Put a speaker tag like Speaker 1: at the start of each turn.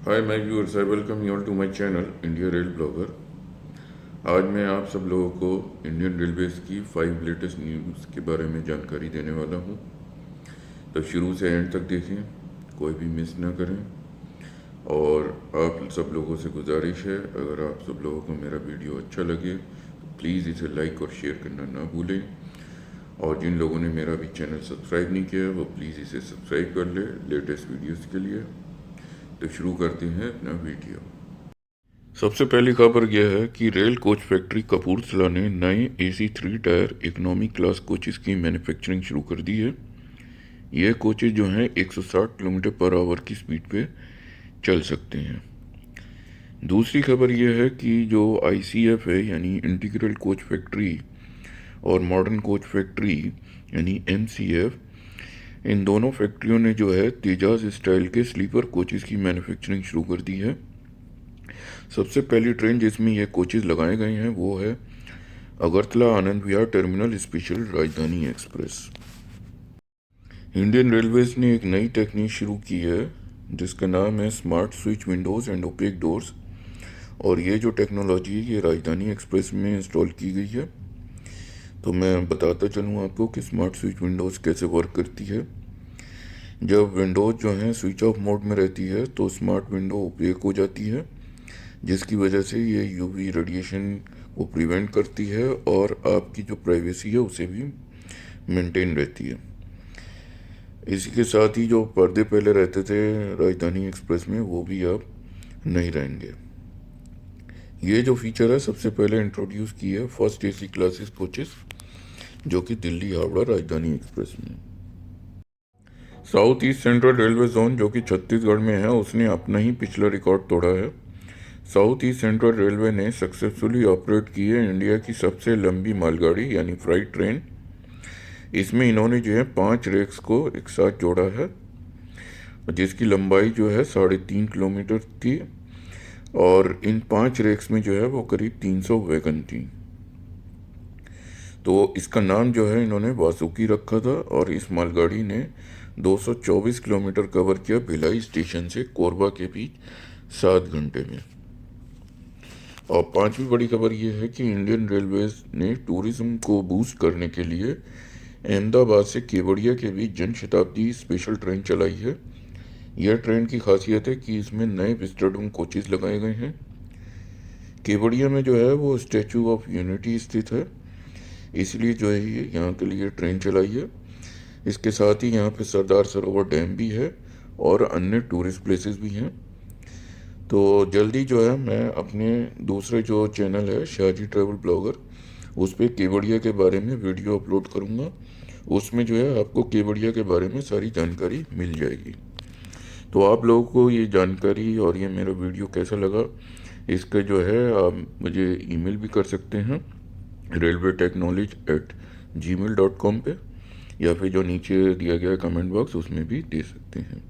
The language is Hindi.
Speaker 1: Hi my viewers, I welcome you all to my channel India rail blogger. आज मैं आप सब लोगों को इंडियन रेलवेज़ की 5 लेटेस्ट न्यूज़ के बारे में जानकारी देने वाला हूँ। तो शुरू से एंड तक देखें, कोई भी मिस ना करें। और आप सब लोगों से गुजारिश है, अगर आप सब लोगों को मेरा वीडियो अच्छा लगे तो प्लीज़ इसे लाइक और शेयर करना ना भूलें। और जिन लोगों ने मेरा भी चैनल सब्सक्राइब नहीं किया वो प्लीज़ इसे सब्सक्राइब कर ले लेटेस्ट वीडियोज़ के लिए। तो शुरू करते हैं अपना वीडियो। सबसे पहली खबर यह है कि रेल कोच फैक्ट्री कपूरथला ने नए AC 3 tyre economy class coaches की मैन्युफैक्चरिंग शुरू कर दी है। यह कोचेस जो हैं 160 किलोमीटर पर आवर की स्पीड पे चल सकते हैं। दूसरी खबर यह है कि जो ICF है यानी इंटीग्रल कोच फैक्ट्री और मॉडर्न कोच फैक्ट्री यानी MCF, इन दोनों फैक्ट्रियों ने जो है तेजाज स्टाइल के स्लीपर कोचेस की मैन्युफैक्चरिंग शुरू कर दी है। सबसे पहली ट्रेन जिसमें ये कोचेस लगाए गए हैं वो है अगरतला आनंद विहार टर्मिनल स्पेशल राजधानी एक्सप्रेस। इंडियन रेलवेज ने एक नई टेक्निक शुरू की है जिसका नाम है smart switch windows and opaque doors. और ये जो टेक्नोलॉजी है ये राजधानी एक्सप्रेस में इंस्टॉल की गई है। तो मैं बताता चलूँ आपको कि स्मार्ट स्विच विंडोज़ कैसे वर्क करती है। जब विंडोज़ जो है स्विच ऑफ मोड में रहती है तो स्मार्ट विंडो ओपेक हो जाती है, जिसकी वजह से ये UV रेडिएशन को प्रिवेंट करती है और आपकी जो प्राइवेसी है उसे भी मेंटेन रहती है। इसी के साथ ही जो पर्दे पहले रहते थे राजधानी एक्सप्रेस में वो भी अब नहीं रहेंगे। ये जो फीचर है सबसे पहले इंट्रोड्यूस की है फर्स्ट AC क्लासेस कोचेस जो कि दिल्ली हावड़ा राजधानी एक्सप्रेस में। South east central railway zone जो कि छत्तीसगढ़ में है उसने अपना ही पिछला रिकॉर्ड तोड़ा है। साउथ ईस्ट सेंट्रल रेलवे ने सक्सेसफुली ऑपरेट की है इंडिया की सबसे लंबी मालगाड़ी यानी फ्राइट ट्रेन। इसमें इन्होंने जो है 5 रेक्स को एक साथ जोड़ा है जिसकी लंबाई जो है 3.5 किलोमीटर थी और इन 5 रेक्स में जो है वो करीब 300 वैगन थी। तो इसका नाम जो है इन्होंने वासुकी रखा था और इस मालगाड़ी ने 224 किलोमीटर कवर किया भिलाई स्टेशन से कोरबा के बीच 7 घंटे में। और पांचवी बड़ी खबर यह है कि इंडियन रेलवेज ने टूरिज्म को बूस्ट करने के लिए अहमदाबाद से केवड़िया के बीच जन शताब्दी स्पेशल ट्रेन चलाई है। यह ट्रेन की खासियत है कि इसमें नए विस्टाडोम कोचेस लगाए गए हैं। केवड़िया में जो है वो स्टैचू ऑफ यूनिटी स्थित है, इसलिए जो है ये यहाँ के लिए ट्रेन चलाई है। इसके साथ ही यहाँ पे सरदार सरोवर डैम भी है और अन्य टूरिस्ट प्लेसेस भी हैं। तो जल्दी जो है मैं अपने दूसरे जो चैनल है शाहजी ट्रैवल ब्लॉगर उस पर केवड़िया के बारे में वीडियो अपलोड करूँगा। उसमें जो है आपको केवड़िया के बारे में सारी जानकारी मिल जाएगी। तो आप लोगों को ये जानकारी और ये मेरा वीडियो कैसा लगा इसका जो है आप मुझे ईमेल भी कर सकते हैं railwaytechknowledge@gmail.com पे, या फिर जो नीचे दिया गया कमेंट बॉक्स उसमें भी दे सकते हैं।